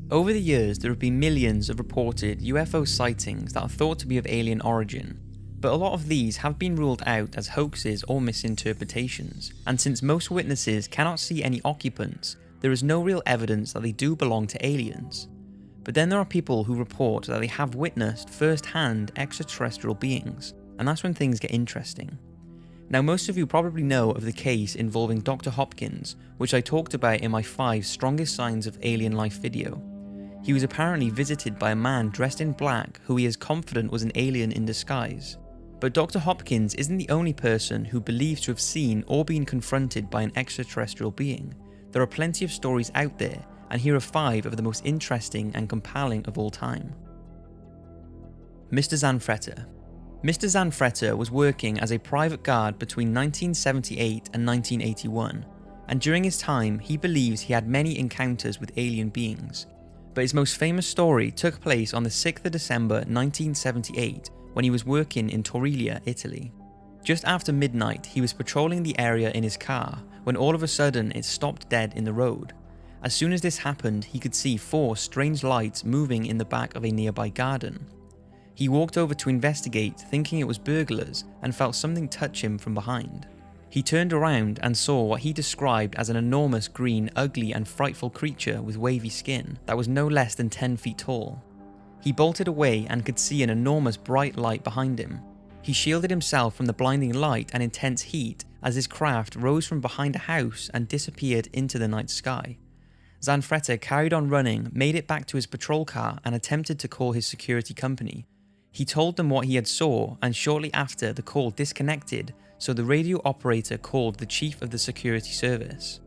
Over the years, there have been millions of reported UFO sightings that are thought to be of alien origin, but a lot of these have been ruled out as hoaxes or misinterpretations, and since most witnesses cannot see any occupants, there is no real evidence that they do belong to aliens. But then there are people who report that they have witnessed first-hand extraterrestrial beings, and that's when things get interesting. Now, most of you probably know of the case involving Dr. Hopkins, which I talked about in my 5 strongest signs of alien life video. He was apparently visited by a man dressed in black who he is confident was an alien in disguise. But Dr. Hopkins isn't the only person who believes to have seen or been confronted by an extraterrestrial being. There are plenty of stories out there, and here are 5 of the most interesting and compelling of all time. Mr. Zanfretta. Mr. Zanfretta was working as a private guard between 1978 and 1981, and during his time he believes he had many encounters with alien beings. But his most famous story took place on the 6th of December 1978 when he was working in Torriglia, Italy. Just after midnight, he was patrolling the area in his car when all of a sudden it stopped dead in the road. As soon as this happened, he could see 4 strange lights moving in the back of a nearby garden. He walked over to investigate, thinking it was burglars, and felt something touch him from behind. He turned around and saw what he described as an enormous green, ugly and frightful creature with wavy skin that was no less than 10 feet tall. He bolted away and could see an enormous bright light behind him. He shielded himself from the blinding light and intense heat as his craft rose from behind a house and disappeared into the night sky. Zanfretta carried on running, made it back to his patrol car and attempted to call his security company. He told them what he had saw, and shortly after the call disconnected, so the radio operator called the chief of the security service.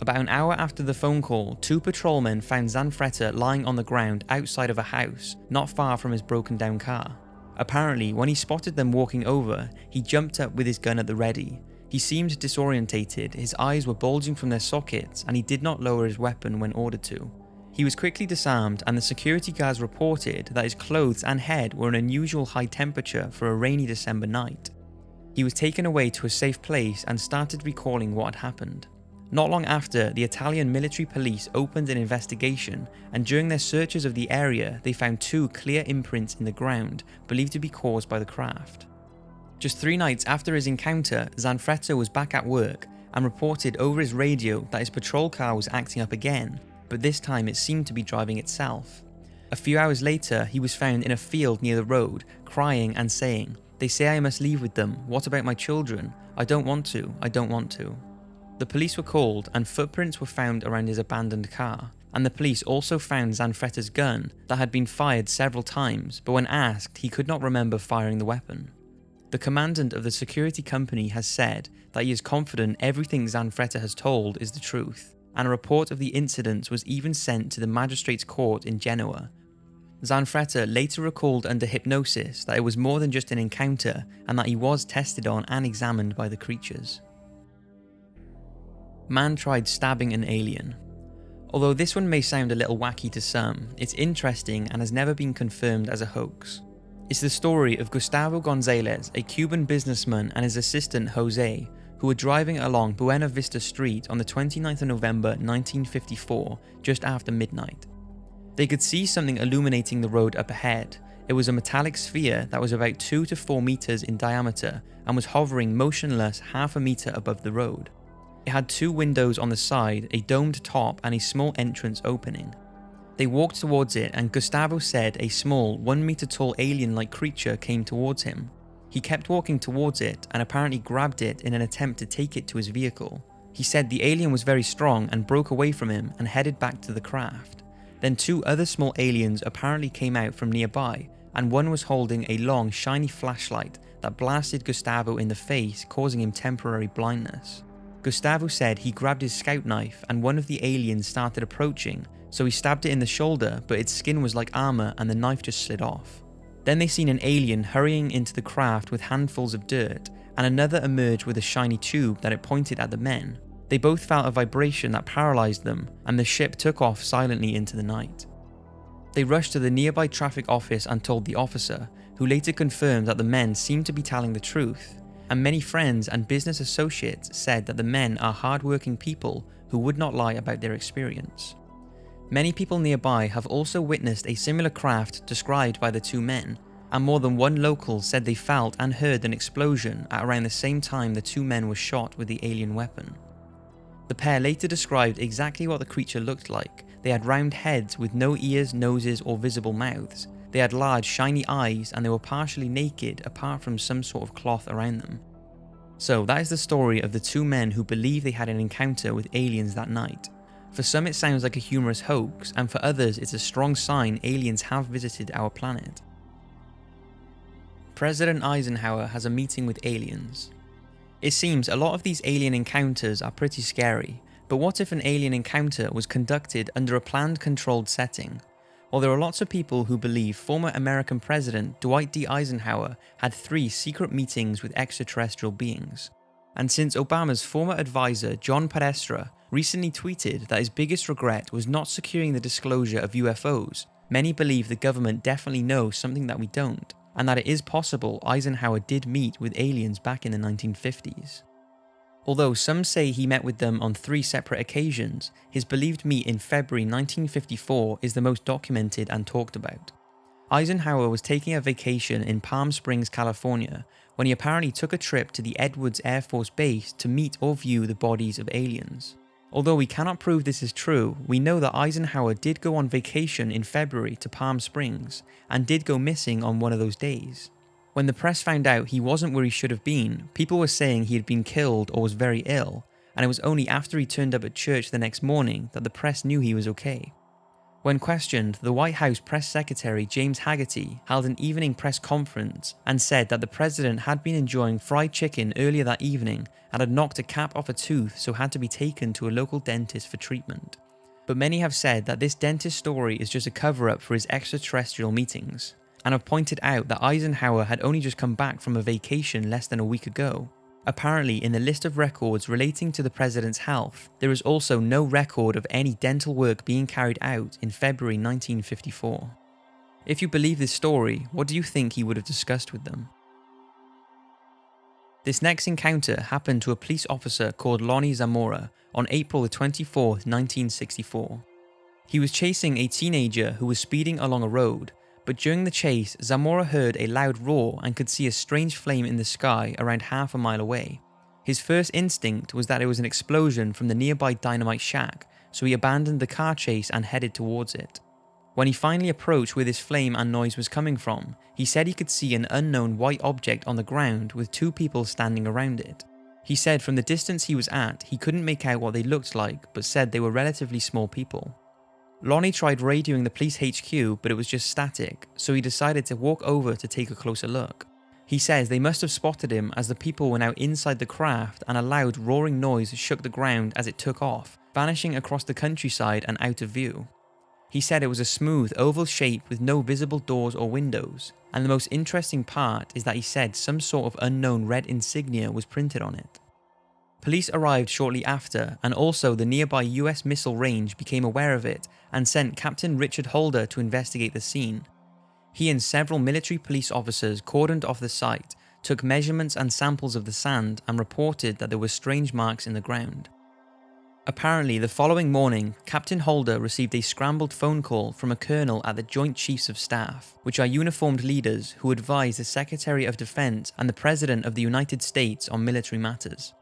About an hour after the phone call, 2 patrolmen found Zanfretta lying on the ground outside of a house, not far from his broken down car. Apparently, when he spotted them walking over, he jumped up with his gun at the ready. He seemed disorientated, his eyes were bulging from their sockets, and he did not lower his weapon when ordered to. He was quickly disarmed, and the security guards reported that his clothes and head were an unusual high temperature for a rainy December night. He was taken away to a safe place and started recalling what had happened. Not long after, the Italian military police opened an investigation, and during their searches of the area, they found 2 clear imprints in the ground, believed to be caused by the craft. Just 3 nights after his encounter, Zanfretta was back at work and reported over his radio that his patrol car was acting up again, but this time it seemed to be driving itself. A few hours later, he was found in a field near the road, crying and saying, "They say I must leave with them. What about my children? I don't want to. I don't want to." The police were called and footprints were found around his abandoned car, and the police also found Zanfretta's gun that had been fired several times, but when asked, he could not remember firing the weapon. The commandant of the security company has said that he is confident everything Zanfretta has told is the truth, and a report of the incidents was even sent to the magistrate's court in Genoa. Zanfretta later recalled under hypnosis that it was more than just an encounter and that he was tested on and examined by the creatures. Man tried stabbing an alien. Although this one may sound a little wacky to some, it's interesting and has never been confirmed as a hoax. It's the story of Gustavo Gonzalez, a Cuban businessman, and his assistant Jose, who were driving along Buena Vista Street on the 29th of November 1954, just after midnight. They could see something illuminating the road up ahead. It was a metallic sphere that was about 2 to 4 meters in diameter and was hovering motionless half a meter above the road. It had 2 windows on the side, a domed top, and a small entrance opening. They walked towards it, and Gustavo said a small, 1 meter tall alien-like creature came towards him. He kept walking towards it and apparently grabbed it in an attempt to take it to his vehicle. He said the alien was very strong and broke away from him and headed back to the craft. Then 2 other small aliens apparently came out from nearby, and one was holding a long, shiny flashlight that blasted Gustavo in the face, causing him temporary blindness. Gustavo said he grabbed his scout knife and one of the aliens started approaching, so he stabbed it in the shoulder, but its skin was like armor and the knife just slid off. Then they seen an alien hurrying into the craft with handfuls of dirt, and another emerged with a shiny tube that it pointed at the men. They both felt a vibration that paralyzed them, and the ship took off silently into the night. They rushed to the nearby traffic office and told the officer, who later confirmed that the men seemed to be telling the truth, and many friends and business associates said that the men are hard-working people who would not lie about their experience. Many people nearby have also witnessed a similar craft described by the two men, and more than one local said they felt and heard an explosion at around the same time the two men were shot with the alien weapon. The pair later described exactly what the creature looked like. They had round heads with no ears, noses, or visible mouths. They had large, shiny eyes, and they were partially naked apart from some sort of cloth around them. So that is the story of the two men who believe they had an encounter with aliens that night. For some it sounds like a humorous hoax, and for others it's a strong sign aliens have visited our planet. President Eisenhower has a meeting with aliens. It seems a lot of these alien encounters are pretty scary, but what if an alien encounter was conducted under a planned, controlled setting? Well, there are lots of people who believe former American President Dwight D. Eisenhower had 3 secret meetings with extraterrestrial beings. And since Obama's former advisor John Podesta recently tweeted that his biggest regret was not securing the disclosure of UFOs, many believe the government definitely knows something that we don't, and that it is possible Eisenhower did meet with aliens back in the 1950s. Although some say he met with them on 3 separate occasions, his believed meet in February 1954 is the most documented and talked about. Eisenhower was taking a vacation in Palm Springs, California, when he apparently took a trip to the Edwards Air Force Base to meet or view the bodies of aliens. Although we cannot prove this is true, we know that Eisenhower did go on vacation in February to Palm Springs, and did go missing on one of those days. When the press found out he wasn't where he should have been, people were saying he had been killed or was very ill, and it was only after he turned up at church the next morning that the press knew he was okay. When questioned, the White House press secretary James Haggerty held an evening press conference and said that the president had been enjoying fried chicken earlier that evening and had knocked a cap off a tooth, so had to be taken to a local dentist for treatment. But many have said that this dentist story is just a cover-up for his extraterrestrial meetings, and have pointed out that Eisenhower had only just come back from a vacation less than a week ago. Apparently, in the list of records relating to the president's health, there is also no record of any dental work being carried out in February 1954. If you believe this story, what do you think he would have discussed with them? This next encounter happened to a police officer called Lonnie Zamora on April 24, 1964. He was chasing a teenager who was speeding along a road, but during the chase, Zamora heard a loud roar and could see a strange flame in the sky around half a mile away. His first instinct was that it was an explosion from the nearby dynamite shack, so he abandoned the car chase and headed towards it. When he finally approached where this flame and noise was coming from, he said he could see an unknown white object on the ground with 2 people standing around it. He said from the distance he was at, he couldn't make out what they looked like, but said they were relatively small people. Lonnie tried radioing the police HQ, but it was just static, so he decided to walk over to take a closer look. He says they must have spotted him as the people were now inside the craft, and a loud roaring noise shook the ground as it took off, vanishing across the countryside and out of view. He said it was a smooth oval shape with no visible doors or windows, and the most interesting part is that he said some sort of unknown red insignia was printed on it. Police arrived shortly after, and also the nearby US missile range became aware of it and sent Captain Richard Holder to investigate the scene. He and several military police officers cordoned off the site, took measurements and samples of the sand, and reported that there were strange marks in the ground. Apparently, the following morning, Captain Holder received a scrambled phone call from a colonel at the Joint Chiefs of Staff, which are uniformed leaders who advise the Secretary of Defense and the President of the United States on military matters.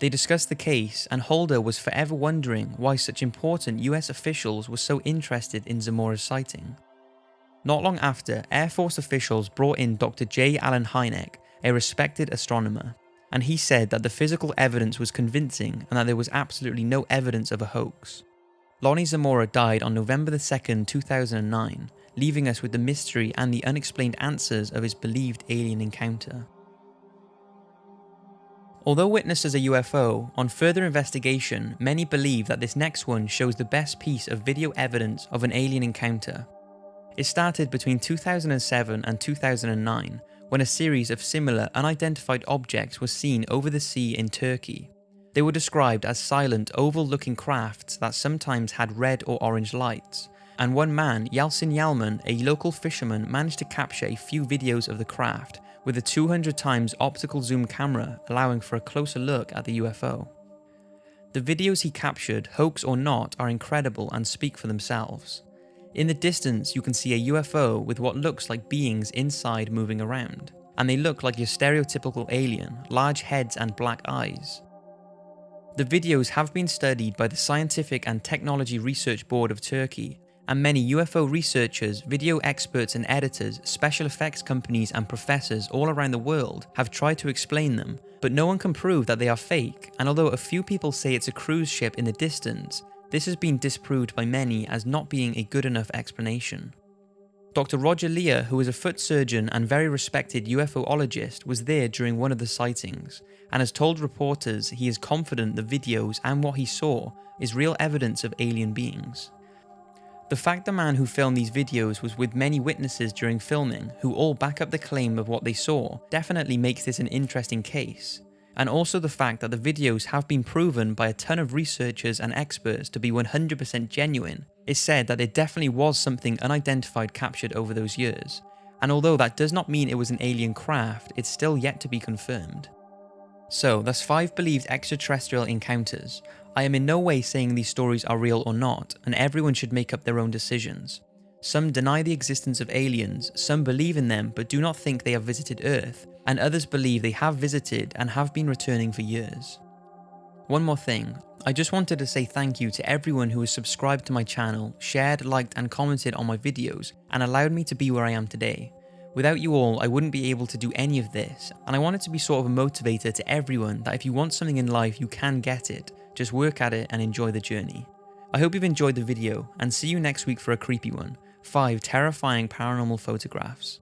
They discussed the case, and Holder was forever wondering why such important US officials were so interested in Zamora's sighting. Not long after, Air Force officials brought in Dr. J. Allen Hynek, a respected astronomer, and he said that the physical evidence was convincing and that there was absolutely no evidence of a hoax. Lonnie Zamora died on November 2, 2009, leaving us with the mystery and the unexplained answers of his believed alien encounter. Although witnessed as a UFO, on further investigation, many believe that this next one shows the best piece of video evidence of an alien encounter. It started between 2007 and 2009, when a series of similar unidentified objects were seen over the sea in Turkey. They were described as silent, oval-looking crafts that sometimes had red or orange lights, and one man, Yalcin Yalman, a local fisherman, managed to capture a few videos of the craft, with a 200 times optical zoom camera allowing for a closer look at the UFO. The videos he captured, hoax or not, are incredible and speak for themselves. In the distance, you can see a UFO with what looks like beings inside moving around, and they look like your stereotypical alien, large heads and black eyes. The videos have been studied by the Scientific and Technology Research Board of Turkey, and many UFO researchers, video experts and editors, special effects companies and professors all around the world have tried to explain them, but no one can prove that they are fake, and although a few people say it's a cruise ship in the distance, this has been disproved by many as not being a good enough explanation. Dr. Roger Lear, who is a foot surgeon and very respected UFOologist, was there during one of the sightings, and has told reporters he is confident the videos and what he saw is real evidence of alien beings. The fact the man who filmed these videos was with many witnesses during filming, who all back up the claim of what they saw, definitely makes this an interesting case. And also the fact that the videos have been proven by a ton of researchers and experts to be 100% genuine, is said that there definitely was something unidentified captured over those years. And although that does not mean it was an alien craft, it's still yet to be confirmed. So, that's 5 believed extraterrestrial encounters. I am in no way saying these stories are real or not, and everyone should make up their own decisions. Some deny the existence of aliens, some believe in them but do not think they have visited Earth, and others believe they have visited and have been returning for years. One more thing, I just wanted to say thank you to everyone who has subscribed to my channel, shared, liked and commented on my videos, and allowed me to be where I am today. Without you all, I wouldn't be able to do any of this, and I want it to be sort of a motivator to everyone that if you want something in life, you can get it. Just work at it and enjoy the journey. I hope you've enjoyed the video, and see you next week for a creepy one. 5 terrifying paranormal photographs.